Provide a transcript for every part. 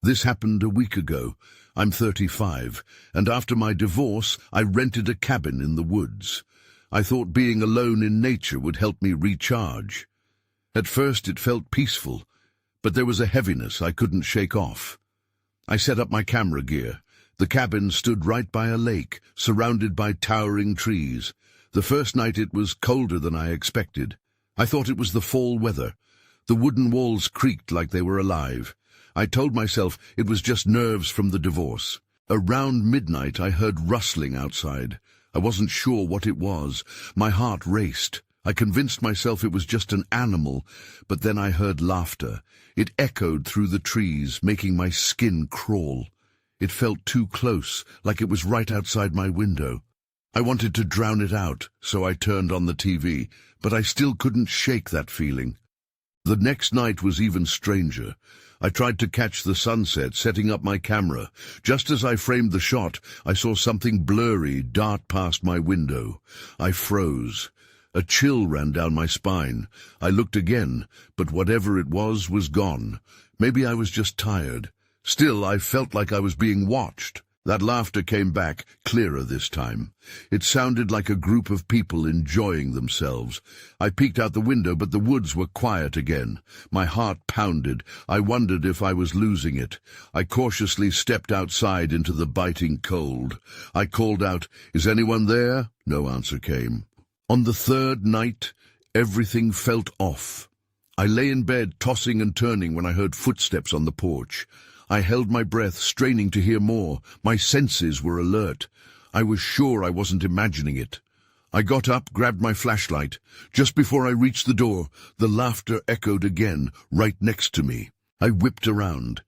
This happened a week ago. I'm 35, and after my divorce, I rented a cabin in the woods. I thought being alone in nature would help me recharge. At first it felt peaceful, but there was a heaviness I couldn't shake off. I set up my camera gear. The cabin stood right by a lake, surrounded by towering trees. The first night it was colder than I expected. I thought it was the fall weather. The wooden walls creaked like they were alive. I told myself it was just nerves from the divorce. Around midnight I heard rustling outside. I wasn't sure what it was. My heart raced. I convinced myself it was just an animal, but then I heard laughter. It echoed through the trees, making my skin crawl. It felt too close, like it was right outside my window. I wanted to drown it out, so I turned on the TV, but I still couldn't shake that feeling. The next night was even stranger. I tried to catch the sunset, setting up my camera. Just as I framed the shot, I saw something blurry dart past my window. I froze. A chill ran down my spine. I looked again, but whatever it was gone. Maybe I was just tired. Still, I felt like I was being watched. That laughter came back, clearer this time. It sounded like a group of people enjoying themselves. I peeked out the window, but the woods were quiet again. My heart pounded. I wondered if I was losing it. I cautiously stepped outside into the biting cold. I called out, "Is anyone there?" No answer came. On the third night, everything felt off. I lay in bed, tossing and turning, when I heard footsteps on the porch. I held my breath, straining to hear more. My senses were alert. I was sure I wasn't imagining it. I got up, grabbed my flashlight. Just before I reached the door, the laughter echoed again, right next to me. I whipped around.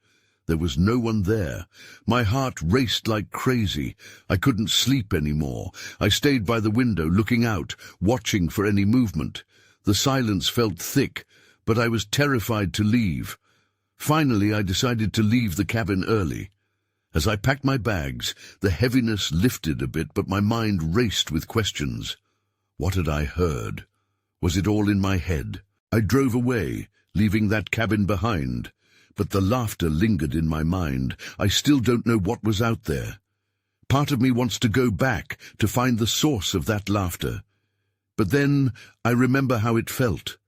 There was no one there. My heart raced like crazy. I couldn't sleep anymore. I stayed by the window, looking out, watching for any movement. The silence felt thick, but I was terrified to leave. Finally, I decided to leave the cabin early. As I packed my bags, the heaviness lifted a bit, but my mind raced with questions. What had I heard? Was it all in my head? I drove away, leaving that cabin behind. But the laughter lingered in my mind. I still don't know what was out there. Part of me wants to go back to find the source of that laughter. But then I remember how it felt.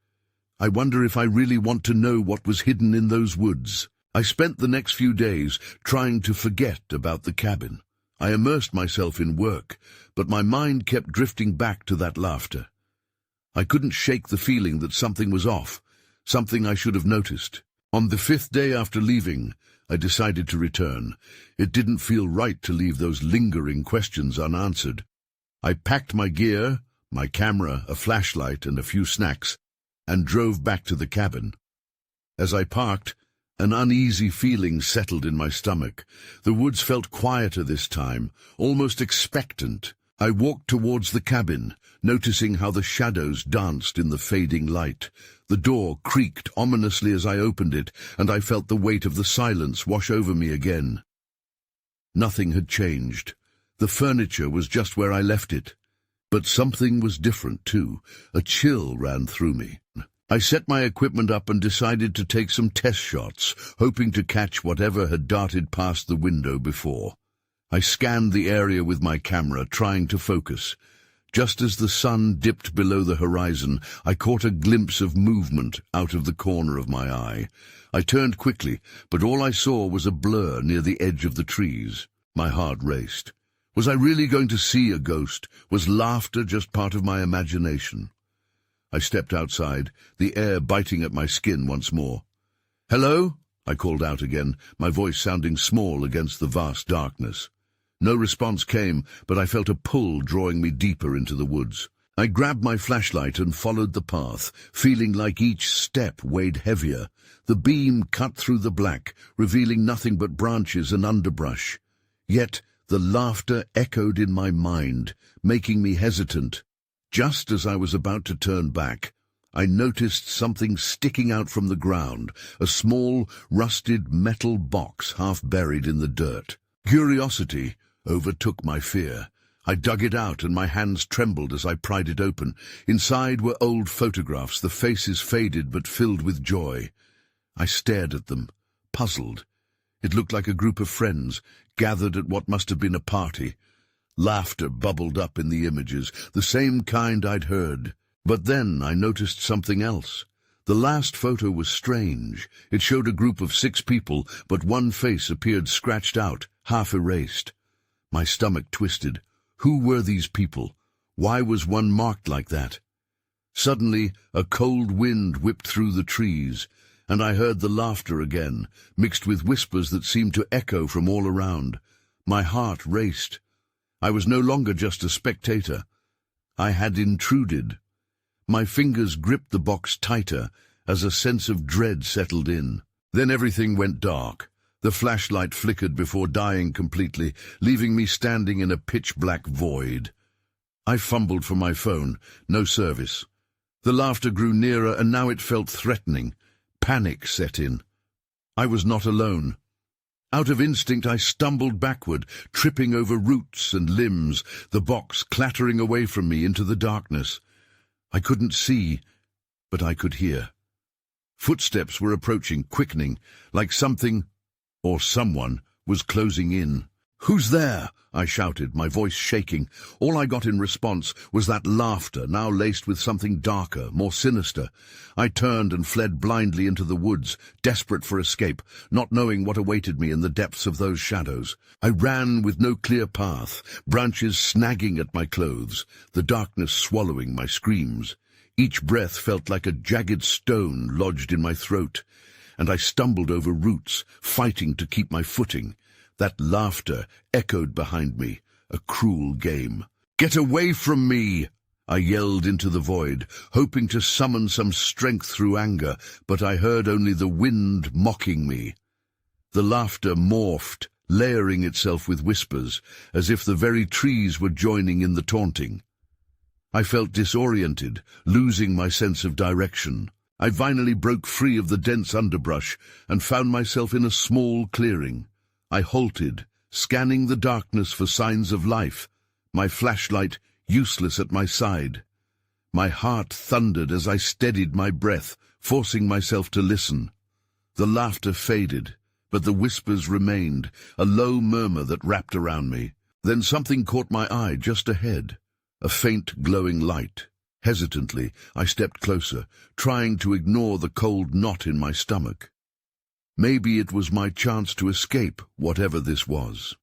I wonder if I really want to know what was hidden in those woods. I spent the next few days trying to forget about the cabin. I immersed myself in work, but my mind kept drifting back to that laughter. I couldn't shake the feeling that something was off, something I should have noticed. On the 5th day after leaving, I decided to return. It didn't feel right to leave those lingering questions unanswered. I packed my gear, my camera, a flashlight, and a few snacks, and drove back to the cabin. As I parked, an uneasy feeling settled in my stomach. The woods felt quieter this time, almost expectant. I walked towards the cabin, noticing how the shadows danced in the fading light. The door creaked ominously as I opened it, and I felt the weight of the silence wash over me again. Nothing had changed. The furniture was just where I left it. But something was different, too. A chill ran through me. I set my equipment up and decided to take some test shots, hoping to catch whatever had darted past the window before. I scanned the area with my camera, trying to focus. Just as the sun dipped below the horizon, I caught a glimpse of movement out of the corner of my eye. I turned quickly, but all I saw was a blur near the edge of the trees. My heart raced. Was I really going to see a ghost? Was laughter just part of my imagination? I stepped outside, the air biting at my skin once more. "Hello?" I called out again, my voice sounding small against the vast darkness. No response came, but I felt a pull drawing me deeper into the woods. I grabbed my flashlight and followed the path, feeling like each step weighed heavier. The beam cut through the black, revealing nothing but branches and underbrush. Yet the laughter echoed in my mind, making me hesitant. Just as I was about to turn back, I noticed something sticking out from the ground, a small, rusted metal box half buried in the dirt. Curiosity overtook my fear. I dug it out, and my hands trembled as I pried it open. Inside were old photographs, the faces faded but filled with joy. I stared at them, puzzled. It looked like a group of friends, gathered at what must have been a party. Laughter bubbled up in the images, the same kind I'd heard. But then I noticed something else. The last photo was strange. It showed a group of 6 people, but one face appeared scratched out, half erased. My stomach twisted. Who were these people? Why was one marked like that? Suddenly, a cold wind whipped through the trees, and I heard the laughter again, mixed with whispers that seemed to echo from all around. My heart raced. I was no longer just a spectator. I had intruded. My fingers gripped the box tighter as a sense of dread settled in. Then everything went dark. The flashlight flickered before dying completely, leaving me standing in a pitch-black void. I fumbled for my phone. No service. The laughter grew nearer, and now it felt threatening. Panic set in. I was not alone. Out of instinct, I stumbled backward, tripping over roots and limbs, the box clattering away from me into the darkness. I couldn't see, but I could hear. Footsteps were approaching, quickening, like something, or someone, was closing in. "Who's there?" I shouted, my voice shaking. All I got in response was that laughter, now laced with something darker, more sinister. I turned and fled blindly into the woods, desperate for escape, not knowing what awaited me in the depths of those shadows. I ran with no clear path, branches snagging at my clothes, the darkness swallowing my screams. Each breath felt like a jagged stone lodged in my throat, and I stumbled over roots, fighting to keep my footing. That laughter echoed behind me, a cruel game. "Get away from me!" I yelled into the void, hoping to summon some strength through anger, but I heard only the wind mocking me. The laughter morphed, layering itself with whispers, as if the very trees were joining in the taunting. I felt disoriented, losing my sense of direction. I finally broke free of the dense underbrush and found myself in a small clearing. I halted, scanning the darkness for signs of life, my flashlight useless at my side. My heart thundered as I steadied my breath, forcing myself to listen. The laughter faded, but the whispers remained, a low murmur that wrapped around me. Then something caught my eye just ahead, a faint glowing light. Hesitantly, I stepped closer, trying to ignore the cold knot in my stomach. Maybe it was my chance to escape, whatever this was.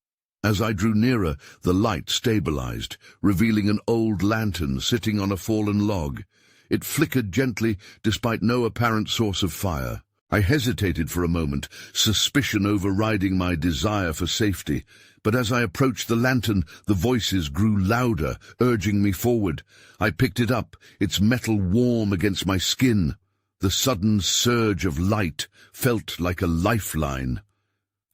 As I drew nearer, the light stabilized, revealing an old lantern sitting on a fallen log. It flickered gently, despite no apparent source of fire. I hesitated for a moment, suspicion overriding my desire for safety. But as I approached the lantern, the voices grew louder, urging me forward. I picked it up, its metal warm against my skin. The sudden surge of light felt like a lifeline.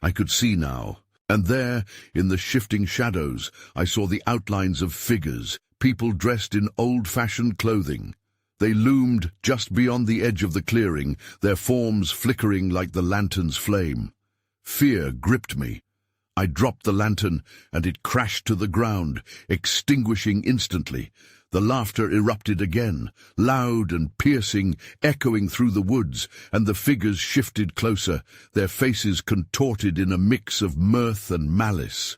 I could see now, and there, in the shifting shadows, I saw the outlines of figures, people dressed in old-fashioned clothing. They loomed just beyond the edge of the clearing, their forms flickering like the lantern's flame. Fear gripped me. I dropped the lantern, and it crashed to the ground, extinguishing instantly. The laughter erupted again, loud and piercing, echoing through the woods, and the figures shifted closer, their faces contorted in a mix of mirth and malice.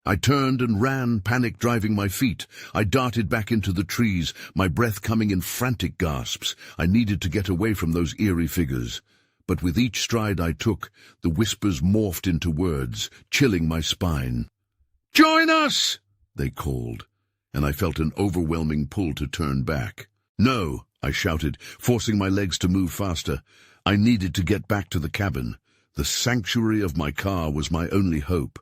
I turned and ran, panic driving my feet. I darted back into the trees, my breath coming in frantic gasps. I needed to get away from those eerie figures. But with each stride I took, the whispers morphed into words, chilling my spine. "Join us!" they called, and I felt an overwhelming pull to turn back. "No," I shouted, forcing my legs to move faster. I needed to get back to the cabin. The sanctuary of my car was my only hope.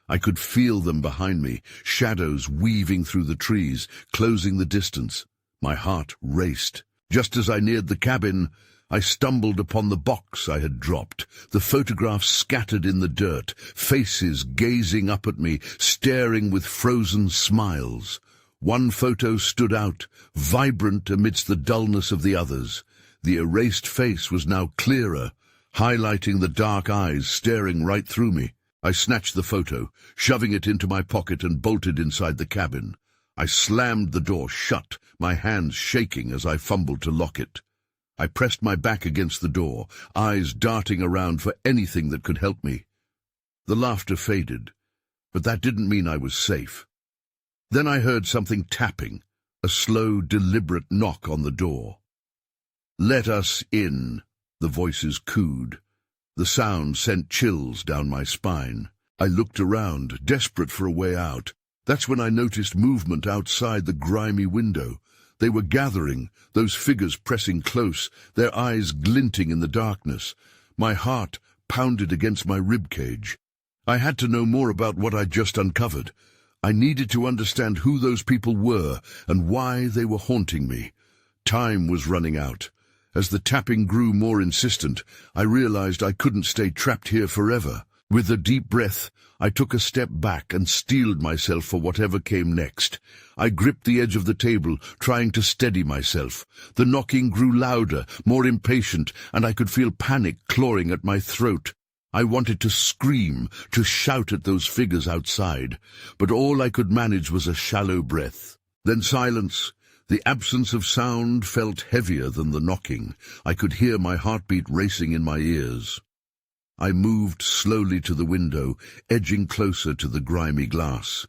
I could feel them behind me, shadows weaving through the trees, closing the distance. My heart raced. Just as I neared the cabin, I stumbled upon the box I had dropped, the photographs scattered in the dirt, faces gazing up at me, staring with frozen smiles. One photo stood out, vibrant amidst the dullness of the others. The erased face was now clearer, highlighting the dark eyes staring right through me. I snatched the photo, shoving it into my pocket and bolted inside the cabin. I slammed the door shut, my hands shaking as I fumbled to lock it. I pressed my back against the door, eyes darting around for anything that could help me. The laughter faded, but that didn't mean I was safe. Then I heard something tapping, a slow, deliberate knock on the door. "Let us in," the voices cooed. The sound sent chills down my spine. I looked around, desperate for a way out. That's when I noticed movement outside the grimy window. They were gathering, those figures pressing close, their eyes glinting in the darkness. My heart pounded against my ribcage. I had to know more about what I'd just uncovered. I needed to understand who those people were and why they were haunting me. Time was running out. As the tapping grew more insistent, I realized I couldn't stay trapped here forever. With a deep breath, I took a step back and steeled myself for whatever came next. I gripped the edge of the table, trying to steady myself. The knocking grew louder, more impatient, and I could feel panic clawing at my throat. I wanted to scream, to shout at those figures outside, but all I could manage was a shallow breath. Then silence. The absence of sound felt heavier than the knocking. I could hear my heartbeat racing in my ears. I moved slowly to the window, edging closer to the grimy glass.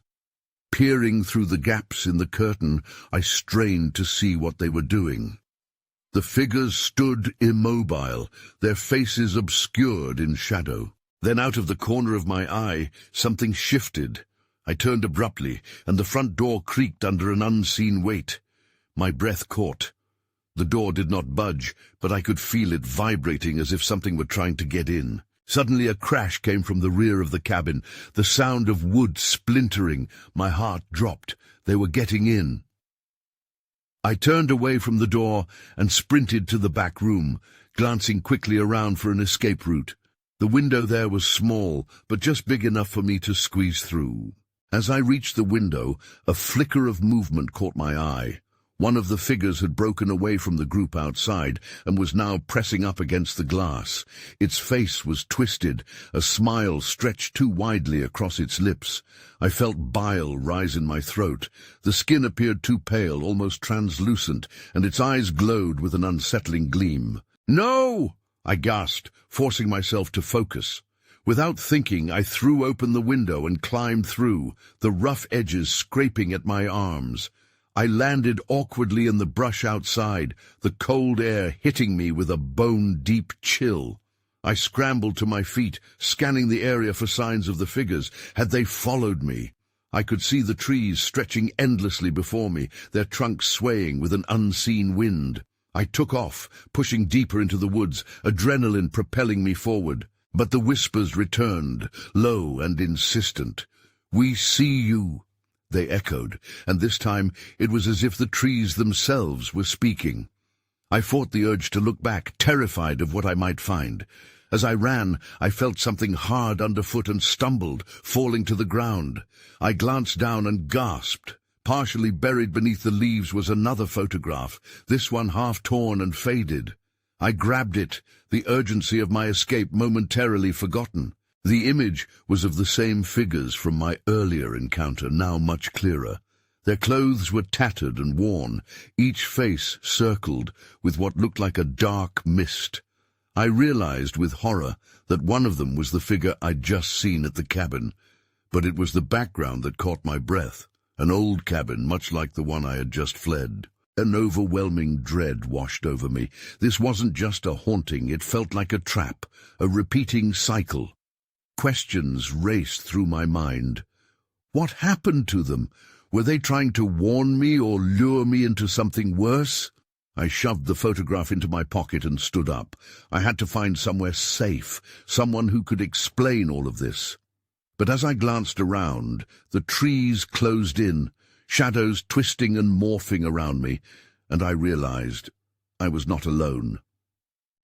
Peering through the gaps in the curtain, I strained to see what they were doing. The figures stood immobile, their faces obscured in shadow. Then out of the corner of my eye, something shifted. I turned abruptly, and the front door creaked under an unseen weight. My breath caught. The door did not budge, but I could feel it vibrating as if something were trying to get in. Suddenly a crash came from the rear of the cabin, the sound of wood splintering. My heart dropped. They were getting in. I turned away from the door and sprinted to the back room, glancing quickly around for an escape route. The window there was small, but just big enough for me to squeeze through. As I reached the window, a flicker of movement caught my eye. One of the figures had broken away from the group outside and was now pressing up against the glass. Its face was twisted, a smile stretched too widely across its lips. I felt bile rise in my throat. The skin appeared too pale, almost translucent, and its eyes glowed with an unsettling gleam. "No!" I gasped, forcing myself to focus. Without thinking, I threw open the window and climbed through, the rough edges scraping at my arms. I landed awkwardly in the brush outside, the cold air hitting me with a bone-deep chill. I scrambled to my feet, scanning the area for signs of the figures. Had they followed me? I could see the trees stretching endlessly before me, their trunks swaying with an unseen wind. I took off, pushing deeper into the woods, adrenaline propelling me forward. But the whispers returned, low and insistent. "We see you," they echoed, and this time it was as if the trees themselves were speaking. I fought the urge to look back, terrified of what I might find. As I ran, I felt something hard underfoot and stumbled, falling to the ground. I glanced down and gasped. Partially buried beneath the leaves was another photograph, this one half torn and faded. I grabbed it, the urgency of my escape momentarily forgotten. The image was of the same figures from my earlier encounter, now much clearer. Their clothes were tattered and worn, each face circled with what looked like a dark mist. I realized with horror that one of them was the figure I'd just seen at the cabin, but it was the background that caught my breath, an old cabin much like the one I had just fled. An overwhelming dread washed over me. This wasn't just a haunting, it felt like a trap, a repeating cycle. Questions raced through my mind. What happened to them? Were they trying to warn me or lure me into something worse? I shoved the photograph into my pocket and stood up. I had to find somewhere safe, someone who could explain all of this. But as I glanced around, the trees closed in, shadows twisting and morphing around me, and I realized I was not alone.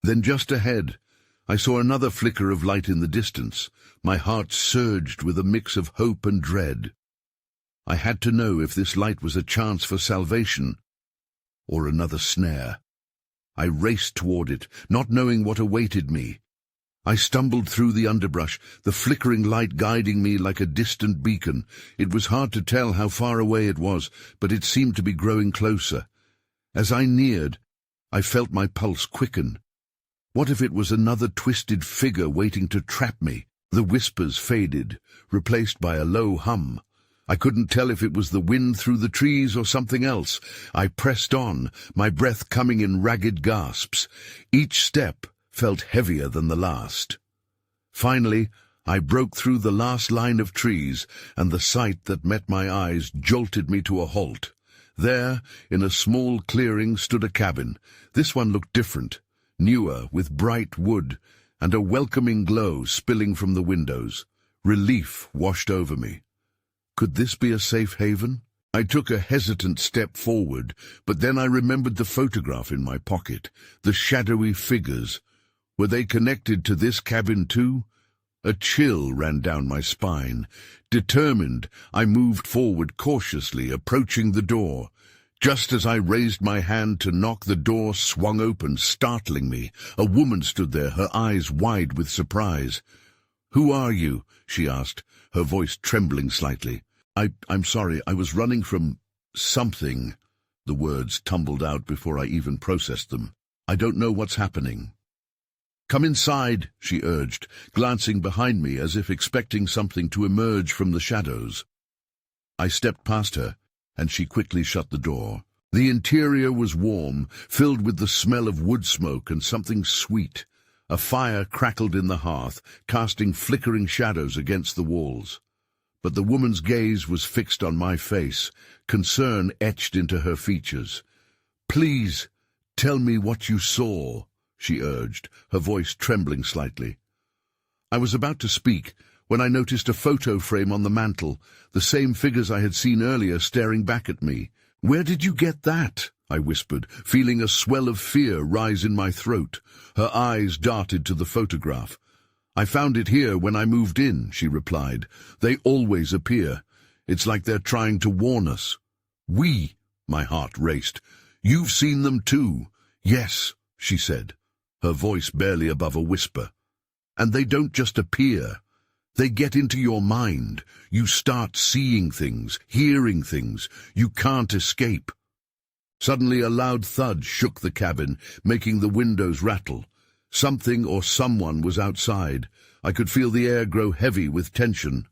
Then just ahead, I saw another flicker of light in the distance. My heart surged with a mix of hope and dread. I had to know if this light was a chance for salvation or another snare. I raced toward it, not knowing what awaited me. I stumbled through the underbrush, the flickering light guiding me like a distant beacon. It was hard to tell how far away it was, but it seemed to be growing closer. As I neared, I felt my pulse quicken. What if it was another twisted figure waiting to trap me? The whispers faded, replaced by a low hum. I couldn't tell if it was the wind through the trees or something else. I pressed on, my breath coming in ragged gasps. Each step felt heavier than the last. Finally, I broke through the last line of trees, and the sight that met my eyes jolted me to a halt. There, in a small clearing, stood a cabin. This one looked different, newer, with bright wood, and a welcoming glow spilling from the windows. Relief washed over me. Could this be a safe haven? I took a hesitant step forward, but then I remembered the photograph in my pocket, the shadowy figures. Were they connected to this cabin too? A chill ran down my spine. Determined, I moved forward cautiously, approaching the door. Just as I raised my hand to knock, the door swung open, startling me. A woman stood there, her eyes wide with surprise. "Who are you?" she asked, her voice trembling slightly. I'm sorry, I was running from something." The words tumbled out before I even processed them. "I don't know what's happening." "Come inside," she urged, glancing behind me as if expecting something to emerge from the shadows. I stepped past her, and she quickly shut the door. The interior was warm, filled with the smell of wood smoke and something sweet. A fire crackled in the hearth, casting flickering shadows against the walls. But the woman's gaze was fixed on my face, concern etched into her features. "Please, tell me what you saw," she urged, her voice trembling slightly. I was about to speak when I noticed a photo frame on the mantel, the same figures I had seen earlier staring back at me. "Where did you get that?" I whispered, feeling a swell of fear rise in my throat. Her eyes darted to the photograph. "I found it here when I moved in," she replied. "They always appear. It's like they're trying to warn us." "We?" My heart raced. "You've seen them too?" "Yes," she said, her voice barely above a whisper. "And they don't just appear. They get into your mind. You start seeing things, hearing things. You can't escape." Suddenly a loud thud shook the cabin, making the windows rattle. Something or someone was outside. I could feel the air grow heavy with tension.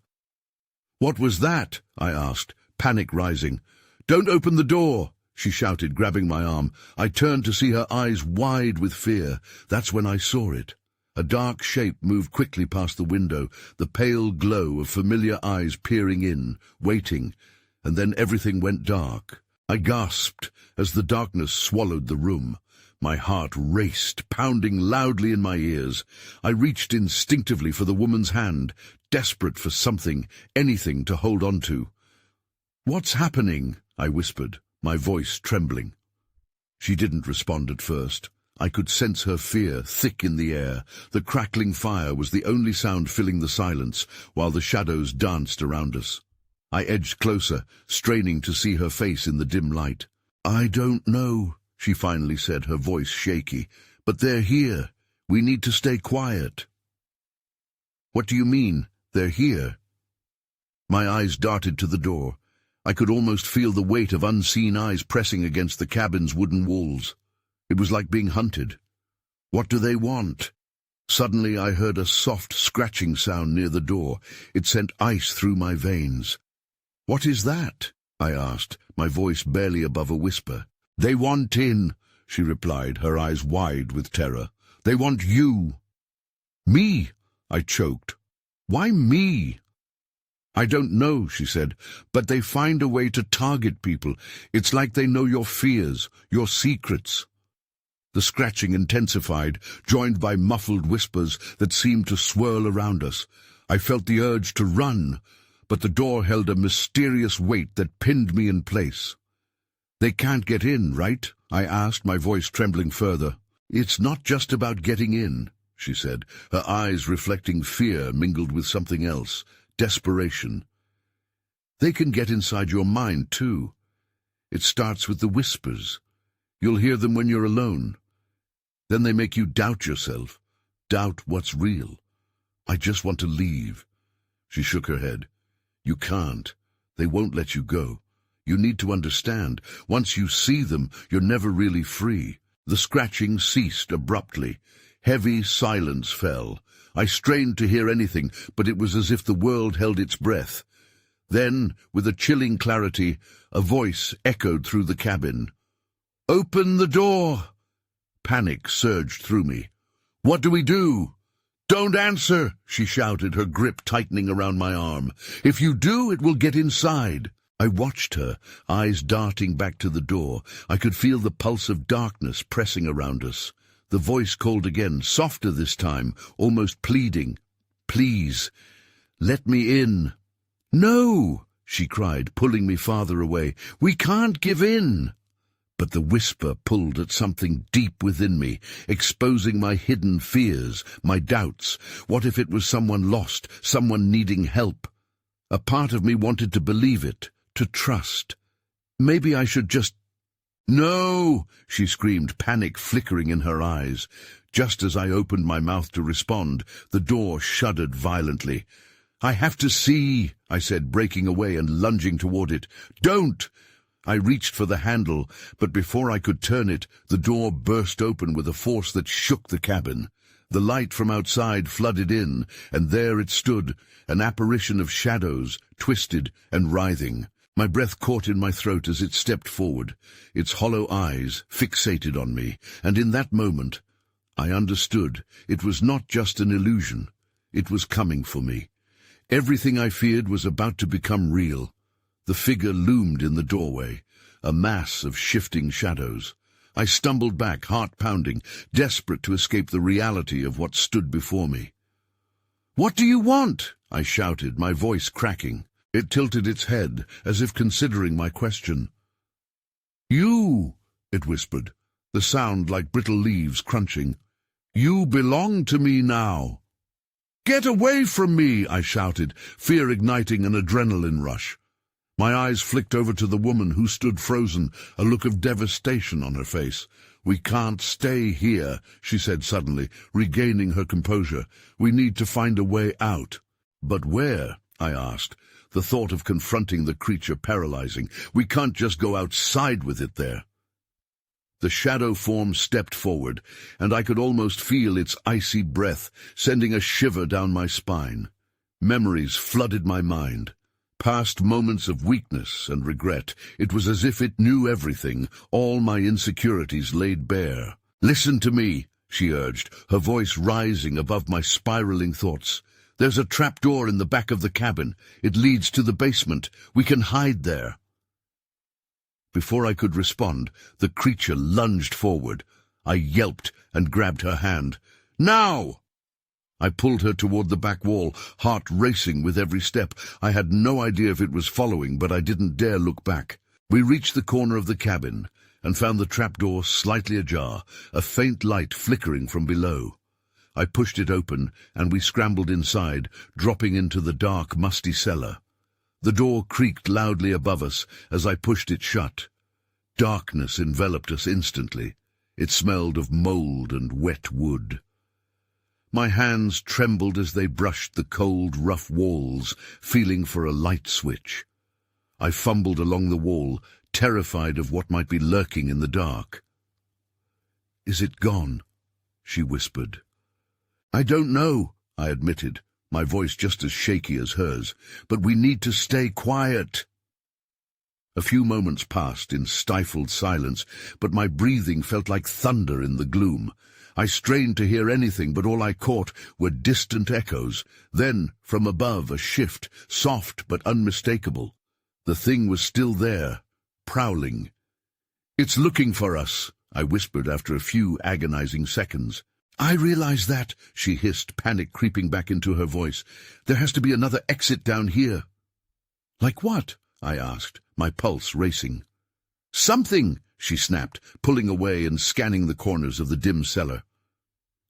"What was that?" I asked, panic rising. "Don't open the door," she shouted, grabbing my arm. I turned to see her eyes wide with fear. That's when I saw it. A dark shape moved quickly past the window, the pale glow of familiar eyes peering in, waiting, and then everything went dark. I gasped as the darkness swallowed the room. My heart raced, pounding loudly in my ears. I reached instinctively for the woman's hand, desperate for something, anything to hold on to. "What's happening?" I whispered, my voice trembling. She didn't respond at first. I could sense her fear thick in the air. The crackling fire was the only sound filling the silence, while the shadows danced around us. I edged closer, straining to see her face in the dim light. "I don't know," she finally said, her voice shaky. "But they're here. We need to stay quiet." "What do you mean, they're here?" My eyes darted to the door. I could almost feel the weight of unseen eyes pressing against the cabin's wooden walls. It was like being hunted. "What do they want?" Suddenly I heard a soft scratching sound near the door. It sent ice through my veins. "What is that?" I asked, my voice barely above a whisper. "They want in," she replied, her eyes wide with terror. "They want you." "Me?" I choked. "Why me?" "I don't know," she said, "but they find a way to target people. It's like they know your fears, your secrets." The scratching intensified, joined by muffled whispers that seemed to swirl around us. I felt the urge to run, but the door held a mysterious weight that pinned me in place. "They can't get in, right?" I asked, my voice trembling further. "It's not just about getting in," she said, her eyes reflecting fear mingled with something else, desperation. "They can get inside your mind, too. It starts with the whispers. You'll hear them when you're alone. Then they make you doubt yourself, doubt what's real. I just want to leave." She shook her head. "You can't. They won't let you go. You need to understand. Once you see them, you're never really free." The scratching ceased abruptly. Heavy silence fell. I strained to hear anything, but it was as if the world held its breath. Then, with a chilling clarity, a voice echoed through the cabin. "Open the door!" Panic surged through me. "What do we do?" "Don't answer," she shouted, her grip tightening around my arm. "If you do, it will get inside." I watched her, eyes darting back to the door. I could feel the pulse of darkness pressing around us. The voice called again, softer this time, almost pleading. "Please, let me in." "No," she cried, pulling me farther away. "We can't give in." But the whisper pulled at something deep within me, exposing my hidden fears, my doubts. What if it was someone lost, someone needing help? A part of me wanted to believe it, to trust. Maybe I should just... "No!" she screamed, panic flickering in her eyes. Just as I opened my mouth to respond, the door shuddered violently. "I have to see," I said, breaking away and lunging toward it. "Don't!" I reached for the handle, but before I could turn it, the door burst open with a force that shook the cabin. The light from outside flooded in, and there it stood, an apparition of shadows, twisted and writhing. My breath caught in my throat as it stepped forward, its hollow eyes fixated on me, and in that moment I understood it was not just an illusion. It was coming for me. Everything I feared was about to become real. The figure loomed in the doorway, a mass of shifting shadows. I stumbled back, heart pounding, desperate to escape the reality of what stood before me. "What do you want?" I shouted, my voice cracking. It tilted its head, as if considering my question. "You," it whispered, the sound like brittle leaves crunching. "You belong to me now." "Get away from me!" I shouted, fear igniting an adrenaline rush. My eyes flicked over to the woman who stood frozen, a look of devastation on her face. "We can't stay here," she said suddenly, regaining her composure. "We need to find a way out." "But where?" I asked, the thought of confronting the creature paralyzing. "We can't just go outside with it there." The shadow form stepped forward, and I could almost feel its icy breath, sending a shiver down my spine. Memories flooded my mind. Past moments of weakness and regret. It was as if it knew everything, all my insecurities laid bare. "Listen to me," she urged, her voice rising above my spiraling thoughts. "There's a trapdoor in the back of the cabin. It leads to the basement. We can hide there." Before I could respond, the creature lunged forward. I yelped and grabbed her hand. "Now!" I pulled her toward the back wall, heart racing with every step. I had no idea if it was following, but I didn't dare look back. We reached the corner of the cabin and found the trapdoor slightly ajar, a faint light flickering from below. I pushed it open, and we scrambled inside, dropping into the dark, musty cellar. The door creaked loudly above us as I pushed it shut. Darkness enveloped us instantly. It smelled of mold and wet wood. My hands trembled as they brushed the cold, rough walls, feeling for a light switch. I fumbled along the wall, terrified of what might be lurking in the dark. "Is it gone?" she whispered. "I don't know," I admitted, my voice just as shaky as hers. "But we need to stay quiet." A few moments passed in stifled silence, but my breathing felt like thunder in the gloom. I strained to hear anything, but all I caught were distant echoes. Then, from above, a shift, soft but unmistakable. The thing was still there, prowling. "It's looking for us," I whispered after a few agonizing seconds. "I realize that," she hissed, panic creeping back into her voice. "There has to be another exit down here." "Like what?" I asked, my pulse racing. "Something," she snapped, pulling away and scanning the corners of the dim cellar.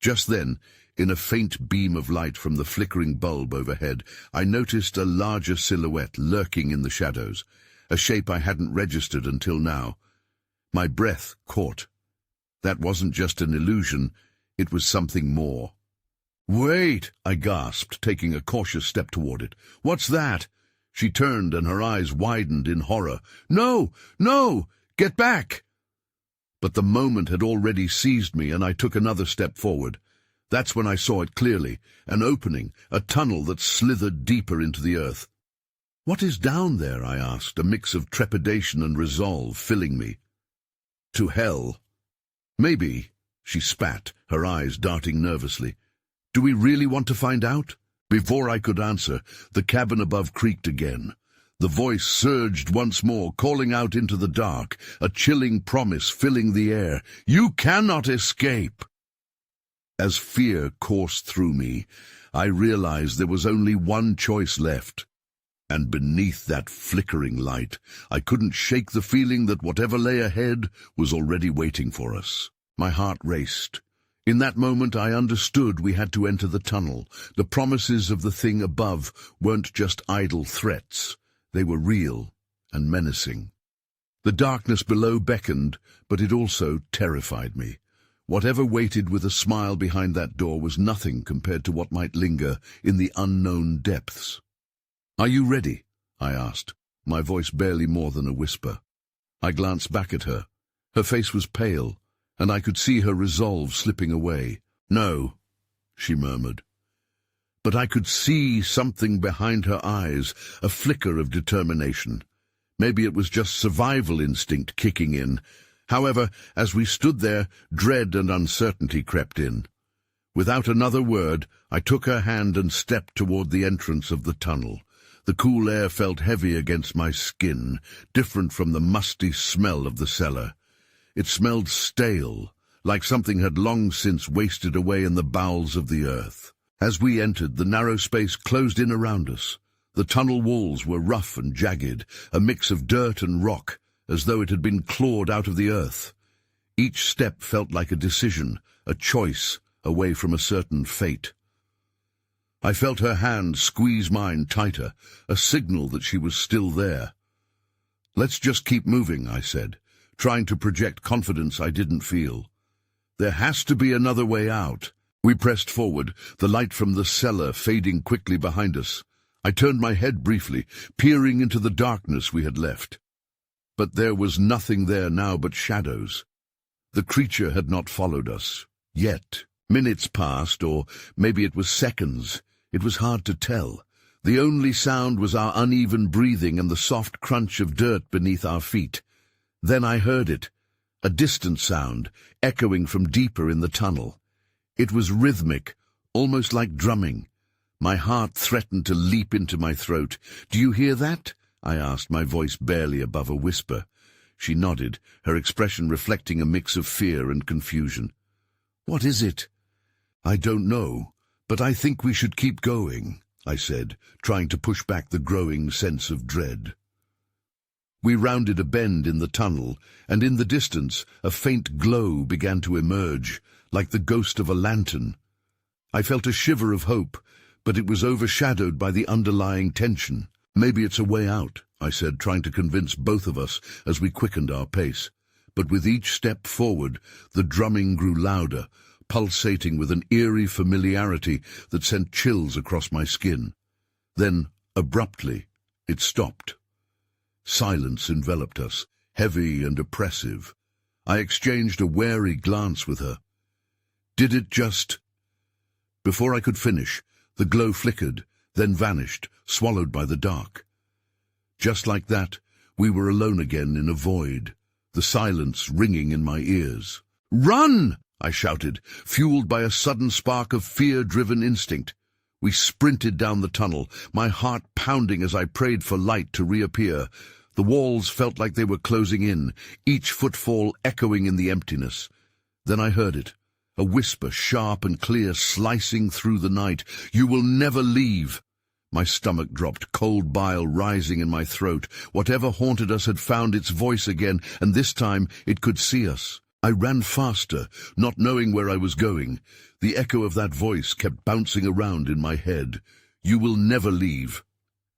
Just then, in a faint beam of light from the flickering bulb overhead, I noticed a larger silhouette lurking in the shadows, a shape I hadn't registered until now. My breath caught. That wasn't just an illusion, it was something more. "Wait!" I gasped, taking a cautious step toward it. "What's that?" She turned and her eyes widened in horror. "No! No! Get back!" But the moment had already seized me, and I took another step forward. That's when I saw it clearly, an opening, a tunnel that slithered deeper into the earth. "What is down there?" I asked, a mix of trepidation and resolve filling me. "To hell." "Maybe," she spat, her eyes darting nervously. "Do we really want to find out?" Before I could answer, the cabin above creaked again. The voice surged once more, calling out into the dark, a chilling promise filling the air. "You cannot escape!" As fear coursed through me, I realized there was only one choice left. And beneath that flickering light, I couldn't shake the feeling that whatever lay ahead was already waiting for us. My heart raced. In that moment I understood we had to enter the tunnel. The promises of the thing above weren't just idle threats. They were real and menacing. The darkness below beckoned, but it also terrified me. Whatever waited with a smile behind that door was nothing compared to what might linger in the unknown depths. "Are you ready?" I asked, my voice barely more than a whisper. I glanced back at her. Her face was pale, and I could see her resolve slipping away. "No," she murmured. But I could see something behind her eyes, a flicker of determination. Maybe it was just survival instinct kicking in. However, as we stood there, dread and uncertainty crept in. Without another word, I took her hand and stepped toward the entrance of the tunnel. The cool air felt heavy against my skin, different from the musty smell of the cellar. It smelled stale, like something had long since wasted away in the bowels of the earth. As we entered, the narrow space closed in around us. The tunnel walls were rough and jagged, a mix of dirt and rock, as though it had been clawed out of the earth. Each step felt like a decision, a choice, away from a certain fate. I felt her hand squeeze mine tighter, a signal that she was still there. "Let's just keep moving," I said, trying to project confidence I didn't feel. "There has to be another way out." We pressed forward, the light from the cellar fading quickly behind us. I turned my head briefly, peering into the darkness we had left. But there was nothing there now but shadows. The creature had not followed us, yet. Minutes passed, or maybe it was seconds. It was hard to tell. The only sound was our uneven breathing and the soft crunch of dirt beneath our feet. Then I heard it, a distant sound, echoing from deeper in the tunnel. It was rhythmic, almost like drumming. My heart threatened to leap into my throat. "Do you hear that?" I asked, my voice barely above a whisper. She nodded, her expression reflecting a mix of fear and confusion. "What is it?" "I don't know, but I think we should keep going," I said, trying to push back the growing sense of dread. We rounded a bend in the tunnel, and in the distance a faint glow began to emerge, like the ghost of a lantern. I felt a shiver of hope, but it was overshadowed by the underlying tension. "Maybe it's a way out," I said, trying to convince both of us as we quickened our pace. But with each step forward, the drumming grew louder, pulsating with an eerie familiarity that sent chills across my skin. Then, abruptly, it stopped. Silence enveloped us, heavy and oppressive. I exchanged a wary glance with her. "Did it just—" Before I could finish, the glow flickered, then vanished, swallowed by the dark. Just like that, we were alone again in a void, the silence ringing in my ears. "Run!" I shouted, fueled by a sudden spark of fear-driven instinct. We sprinted down the tunnel, my heart pounding as I prayed for light to reappear. The walls felt like they were closing in, each footfall echoing in the emptiness. Then I heard it, a whisper sharp and clear slicing through the night. "You will never leave." My stomach dropped, cold bile rising in my throat. Whatever haunted us had found its voice again, and this time it could see us. I ran faster, not knowing where I was going. The echo of that voice kept bouncing around in my head. "You will never leave."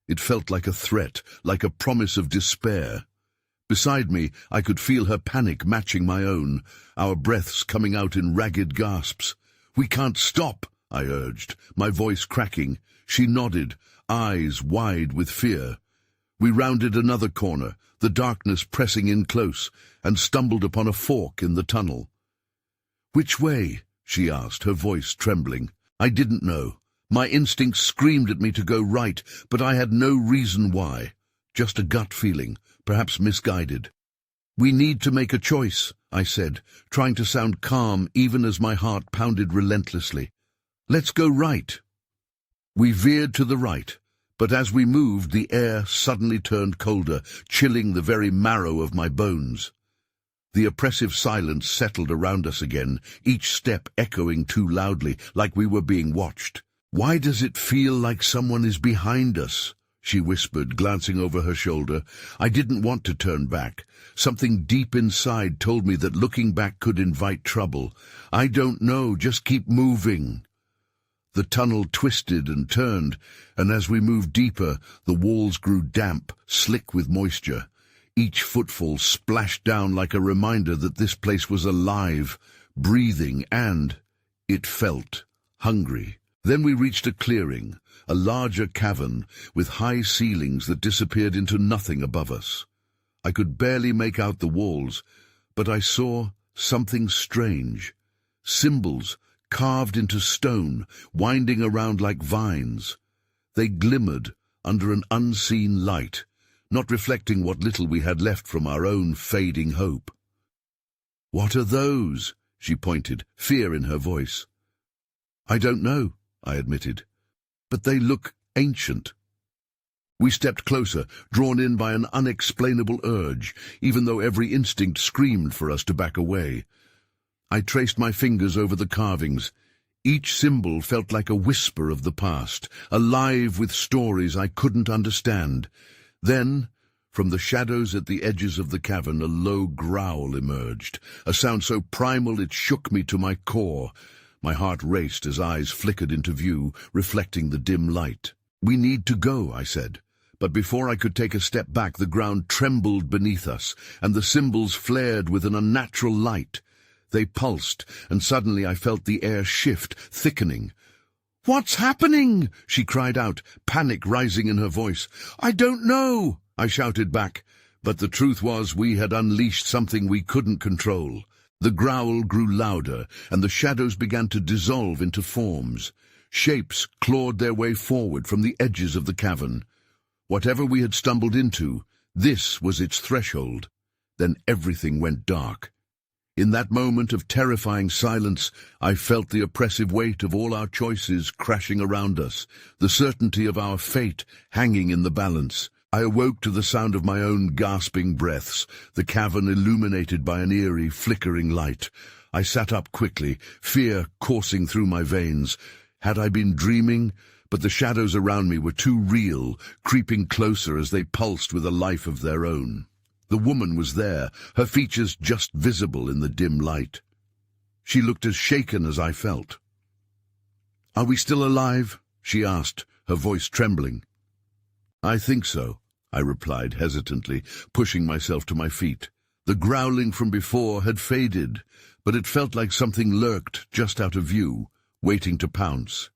It felt like a threat, like a promise of despair. Beside me, I could feel her panic matching my own, our breaths coming out in ragged gasps. "We can't stop," I urged, my voice cracking. She nodded, eyes wide with fear. We rounded another corner, the darkness pressing in close, and stumbled upon a fork in the tunnel. "Which way?" she asked, her voice trembling. I didn't know. My instincts screamed at me to go right, but I had no reason why. Just a gut feeling, perhaps misguided. We need to make a choice, I said, trying to sound calm even as my heart pounded relentlessly. Let's go right. We veered to the right, but as we moved, the air suddenly turned colder, chilling the very marrow of my bones. The oppressive silence settled around us again, each step echoing too loudly, like we were being watched. Why does it feel like someone is behind us? She whispered, glancing over her shoulder. I didn't want to turn back. Something deep inside told me that looking back could invite trouble. I don't know, just keep moving. The tunnel twisted and turned, and as we moved deeper, the walls grew damp, slick with moisture. Each footfall splashed down like a reminder that this place was alive, breathing, and, it felt, hungry. Then we reached a clearing, a larger cavern with high ceilings that disappeared into nothing above us. I could barely make out the walls, but I saw something strange. Symbols carved into stone, winding around like vines. They glimmered under an unseen light, not reflecting what little we had left from our own fading hope. What are those? She pointed, fear in her voice. I don't know, I admitted, but they look ancient. We stepped closer, drawn in by an unexplainable urge, even though every instinct screamed for us to back away. I traced my fingers over the carvings. Each symbol felt like a whisper of the past, alive with stories I couldn't understand. Then, from the shadows at the edges of the cavern, a low growl emerged, a sound so primal it shook me to my core. My heart raced as eyes flickered into view, reflecting the dim light. We need to go, I said. But before I could take a step back, the ground trembled beneath us, and the symbols flared with an unnatural light. They pulsed, and suddenly I felt the air shift, thickening. "What's happening?" she cried out, panic rising in her voice. "I don't know," I shouted back, but the truth was we had unleashed something we couldn't control. The growl grew louder, and the shadows began to dissolve into forms. Shapes clawed their way forward from the edges of the cavern. Whatever we had stumbled into, this was its threshold. Then everything went dark. In that moment of terrifying silence, I felt the oppressive weight of all our choices crashing around us, the certainty of our fate hanging in the balance. I awoke to the sound of my own gasping breaths, the cavern illuminated by an eerie, flickering light. I sat up quickly, fear coursing through my veins. Had I been dreaming? But the shadows around me were too real, creeping closer as they pulsed with a life of their own. The woman was there, her features just visible in the dim light. She looked as shaken as I felt. "Are we still alive?" she asked, her voice trembling. "I think so," I replied hesitantly, pushing myself to my feet. The growling from before had faded, but it felt like something lurked just out of view, waiting to pounce.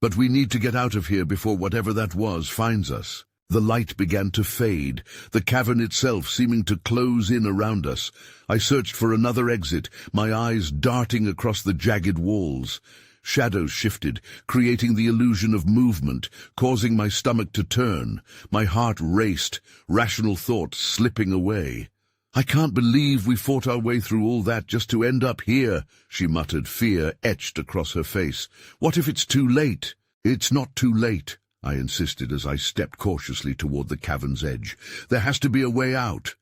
"But we need to get out of here before whatever that was finds us." The light began to fade, the cavern itself seeming to close in around us. I searched for another exit, my eyes darting across the jagged walls. Shadows shifted, creating the illusion of movement, causing my stomach to turn. My heart raced, rational thoughts slipping away. "I can't believe we fought our way through all that just to end up here," she muttered, fear etched across her face. "What if it's too late?" "It's not too late," I insisted as I stepped cautiously toward the cavern's edge. "There has to be a way out."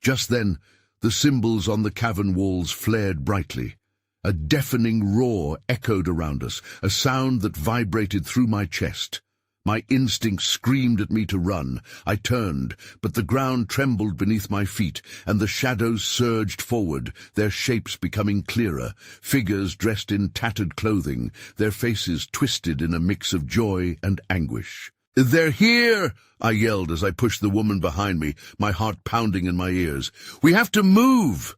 Just then, the symbols on the cavern walls flared brightly. A deafening roar echoed around us, a sound that vibrated through my chest. My instincts screamed at me to run. I turned, but the ground trembled beneath my feet, and the shadows surged forward, their shapes becoming clearer, figures dressed in tattered clothing, their faces twisted in a mix of joy and anguish. "They're here!" I yelled as I pushed the woman behind me, my heart pounding in my ears. "We have to move!"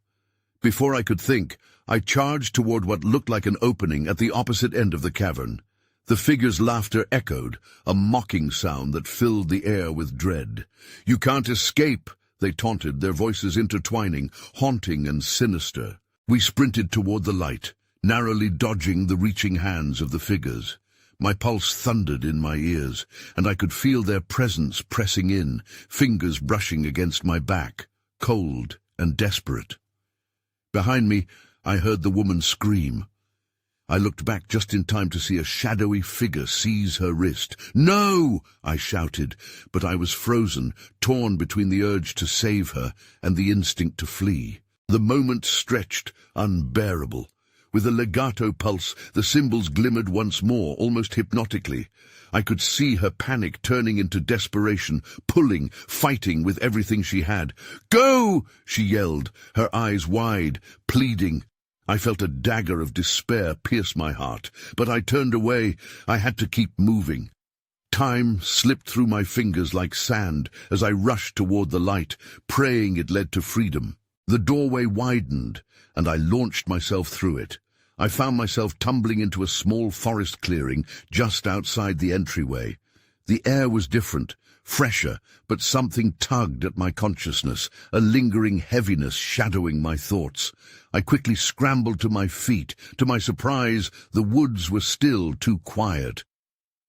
Before I could think, I charged toward what looked like an opening at the opposite end of the cavern. The figure's laughter echoed, a mocking sound that filled the air with dread. "You can't escape," they taunted, their voices intertwining, haunting and sinister. We sprinted toward the light, narrowly dodging the reaching hands of the figures. My pulse thundered in my ears, and I could feel their presence pressing in, fingers brushing against my back, cold and desperate. Behind me, I heard the woman scream. I looked back just in time to see a shadowy figure seize her wrist. "No!" I shouted, but I was frozen, torn between the urge to save her and the instinct to flee. The moment stretched, unbearable. With a legato pulse, the symbols glimmered once more, almost hypnotically. I could see her panic turning into desperation, pulling, fighting with everything she had. "Go!" she yelled, her eyes wide, pleading. I felt a dagger of despair pierce my heart, but I turned away. I had to keep moving. Time slipped through my fingers like sand as I rushed toward the light, praying it led to freedom. The doorway widened, and I launched myself through it. I found myself tumbling into a small forest clearing just outside the entryway. The air was different, fresher, but something tugged at my consciousness, a lingering heaviness shadowing my thoughts. I quickly scrambled to my feet. To my surprise, the woods were still too quiet.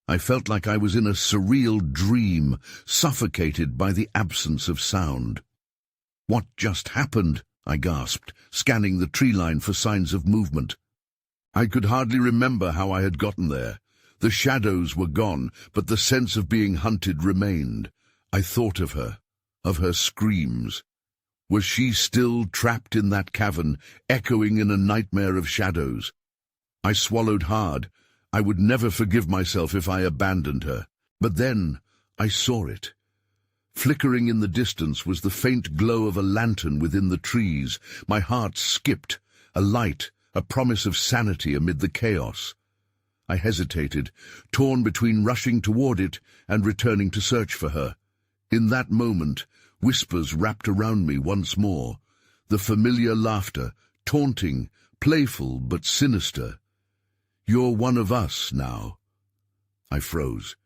I felt like I was in a surreal dream, suffocated by the absence of sound. "What just happened?" I gasped, scanning the tree line for signs of movement. I could hardly remember how I had gotten there. The shadows were gone, but the sense of being hunted remained. I thought of her screams. Was she still trapped in that cavern, echoing in a nightmare of shadows? I swallowed hard. I would never forgive myself if I abandoned her. But then I saw it. Flickering in the distance was the faint glow of a lantern within the trees. My heart skipped. A light, a promise of sanity amid the chaos. I hesitated, torn between rushing toward it and returning to search for her. In that moment, whispers wrapped around me once more. The familiar laughter, taunting, playful but sinister. "You're one of us now." I froze.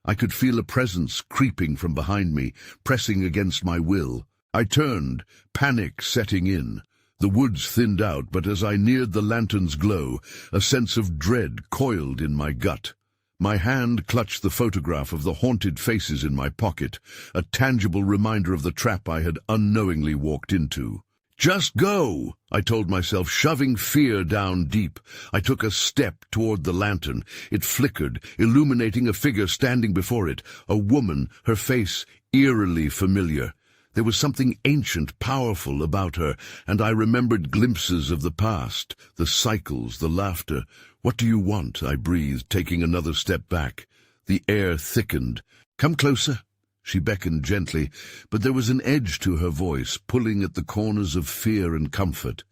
I could feel a presence creeping from behind me, pressing against my will. I turned, panic setting in. The woods thinned out, but as I neared the lantern's glow, a sense of dread coiled in my gut. My hand clutched the photograph of the haunted faces in my pocket, a tangible reminder of the trap I had unknowingly walked into. "Just go," I told myself, shoving fear down deep. I took a step toward the lantern. It flickered, illuminating a figure standing before it, a woman, her face eerily familiar. There was something ancient, powerful about her, and I remembered glimpses of the past, the cycles, the laughter. "What do you want?" I breathed, taking another step back. The air thickened. "Come closer." She beckoned gently, but there was an edge to her voice, pulling at the corners of fear and comfort.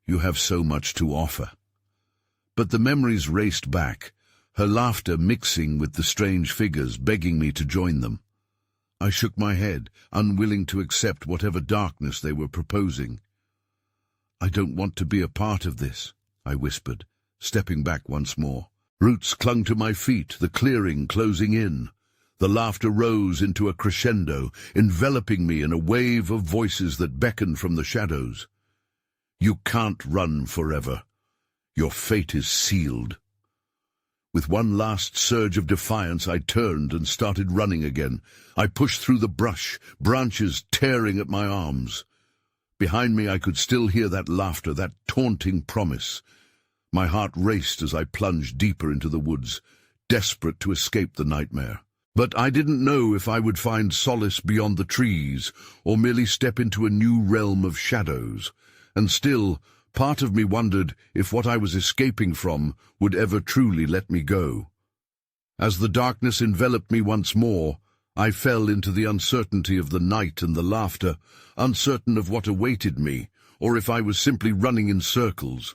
"You have so much to offer." But the memories raced back, her laughter mixing with the strange figures, begging me to join them. I shook my head, unwilling to accept whatever darkness they were proposing. "I don't want to be a part of this," I whispered, stepping back once more. Roots clung to my feet, the clearing closing in. The laughter rose into a crescendo, enveloping me in a wave of voices that beckoned from the shadows. "You can't run forever. Your fate is sealed." With one last surge of defiance, I turned and started running again. I pushed through the brush, branches tearing at my arms. Behind me I could still hear that laughter, that taunting promise. My heart raced as I plunged deeper into the woods, desperate to escape the nightmare. But I didn't know if I would find solace beyond the trees, or merely step into a new realm of shadows. And still, part of me wondered if what I was escaping from would ever truly let me go. As the darkness enveloped me once more, I fell into the uncertainty of the night and the laughter, uncertain of what awaited me, or if I was simply running in circles.